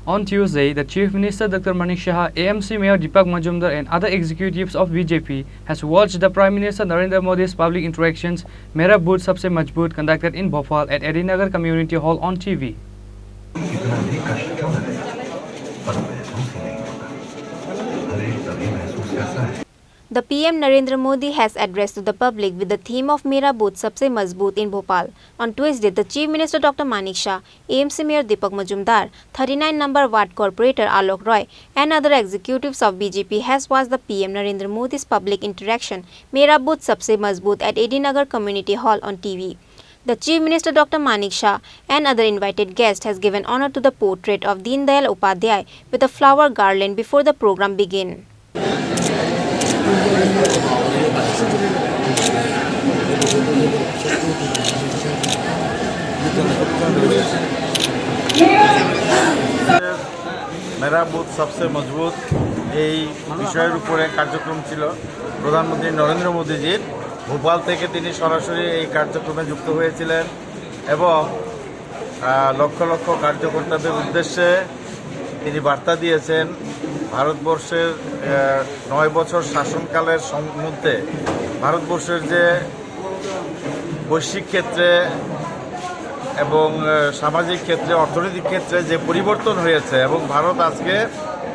On Tuesday, the Chief Minister Dr. Manik, AMC Mayor Deepak Majumdar and other executives of BJP has watched the Prime Minister Narendra Modi's public interactions Mera Booth Sabse Majboot conducted in Bhopal at Edinagar Community Hall on TV. The PM Narendra Modi has addressed to the public with the theme of Mera Booth Sabse Majboot in Bhopal. On Tuesday, the Chief Minister Dr. Manik, AMC Mayor Deepak Majumdar, 39 number Ward Corporator Alok Roy and other executives of BJP has watched the PM Narendra Modi's public interaction Mera Booth Sabse Majboot at Edinagar Community Hall on TV. The Chief Minister Dr. Manik and other invited guests has given honor to the portrait of Deen Dayal Upadhyay with a flower garland before the program began. मेरा booth सबसे मजबूत এই বিষয়ের উপরে কার্যক্রম ছিল প্রধানমন্ত্রী নরেন্দ্র মোদীজির ভোপাল থেকে তিনি সরাসরি এই কার্যক্রমে যুক্ত হয়েছিলেন এবং লক্ষ লক্ষ কার্যকর্তাদের উদ্দেশ্যে তিনি বার্তা দিয়েছেন ভারতবর্ষের 9 বছর শাসনকালের মধ্যে ভারতবর্ষের যে বৈশ্বিক ক্ষেত্রে এবং সামাজিক ক্ষেত্রে অর্থনৈতিক ক্ষেত্রে যে পরিবর্তন হয়েছে এবং ভারত আজকে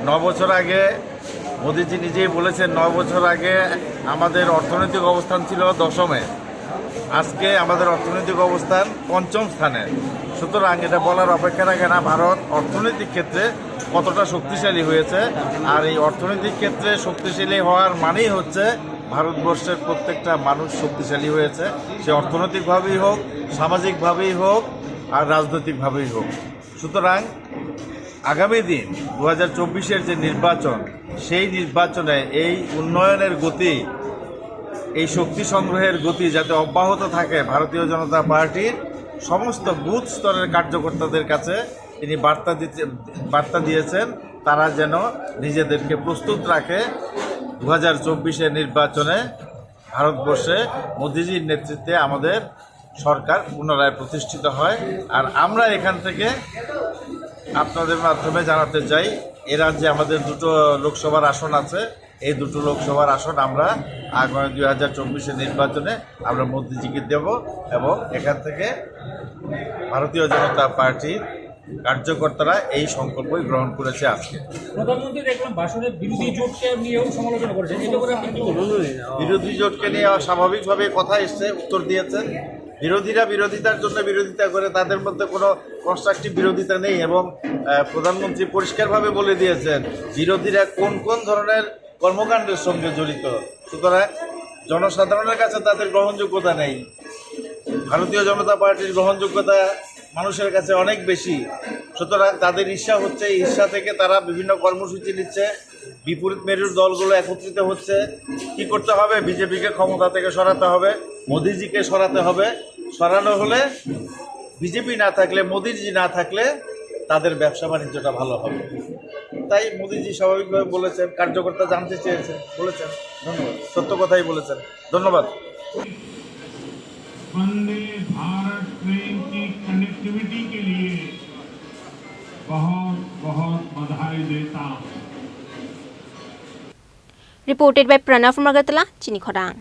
9 বছর আগে মোদিজি নিজেই বলেছেন 9 বছর আগে আমাদের অর্থনৈতিক অবস্থান ছিল 10মে আজকে আমাদের অর্থনৈতিক অবস্থান 5ম স্থানে সুতরাং এটা বলার অপেক্ষা রাখে না ভারত অর্থনৈতিক ক্ষেত্রে কতটা শক্তিশালী হয়েছে আর এই অর্থনৈতিক ক্ষেত্রে শক্তিশালী হওয়ার মানেই হচ্ছে ভারতবর্ষের প্রত্যেকটা মানুষ শক্তিশালী হয়েছে সে অর্থনৈতিকভাবেই হোক সামাজিকভাবেই হোক আর রাজনৈতিকভাবেই হোক সুতরাং আগামী দিন 2024-এর যে নির্বাচন সেই নির্বাচনে এই উন্নয়নের গতি এই শক্তি সংগ্রহের গতি যাতে অব্যাহত থাকে ভারতীয় জনতা পার্টির সমস্ত বুথ স্তরের কার্যকর্তাদের কাছে তিনি বার্তা দিয়েছেন তারা যেন নিজেদেরকে প্রস্তুত রাখে 2024-এর নির্বাচনে ভারতবর্ষে মোদিজির নেতৃত্বে আমাদের সরকার পুনরায় প্রতিষ্ঠিত হয় আর আমরা এখান থেকে আপনাদের মাধ্যমে জানাতে চাই এ রাজ্যে আমাদের দুটো লোকসভার আসন আছে এই দুটো লোকসভার আসন আমরা আগামী 2024-এর নির্বাচনে আমরা মোদিজিকে দেব এবং এখান থেকে ভারতীয় জনতা পার্টির কার্যকর্তারা এই সংকল্পই গ্রহণ করেছে আজকে প্রধানমন্ত্রী দেখলাম ভাষণে বিরোধী জোটকে নিয়েও সমালোচনা করেছেন এটা করে আপনি কি বলবেন বিরোধী জোটকে নিয়ে স্বাভাবিকভাবে কথা এসছে উত্তর দিয়েছেন বিরোধীরা বিরোধিতার জন্য বিরোধিতা করে তাদের মধ্যে কোনো কনস্ট্রাকটিভ বিরোধিতা নেই এবং প্রধানমন্ত্রী পরিষ্কারভাবে বলে দিয়েছেন বিরোধীরা কোন কোন ধরনের কর্মকাণ্ডের সঙ্গে জড়িত সুতরাং জনসাধারণের কাছে তাদের গ্রহণযোগ্যতা নেই ভারতীয় জনতা পার্টির গ্রহণযোগ্যতা মানুষের কাছে অনেক বেশি সুতরাং তাদের ঈর্ষা হচ্ছে ঈর্ষা থেকে তারা বিভিন্ন কর্মসূচি নিচ্ছে বিপরীত মেরুর দলগুলো একত্রিত হচ্ছে কি করতে হবে বিজেপিকে ক্ষমতা থেকে সরাতে হবে মোদিজিকে সরাতে হবে সরানো হলে বিজেপি না থাকলে মোদিজি না থাকলে তাদের ব্যবসা বাণিজ্যটা ভালো হবে তাই মোদিজি স্বাভাবিকভাবে বলেছেন কার্যকর্তা জানতে চেয়েছেন বলেছেন ধন্যবাদ সত্য কথাই বলেছেন ধন্যবাদ वंदे भारत ट्रेन की कनेक्टिविटी के लिए बहुत बहुत बधाई देता हूं। Reported by Pranav from Agartala, Chini Khorang.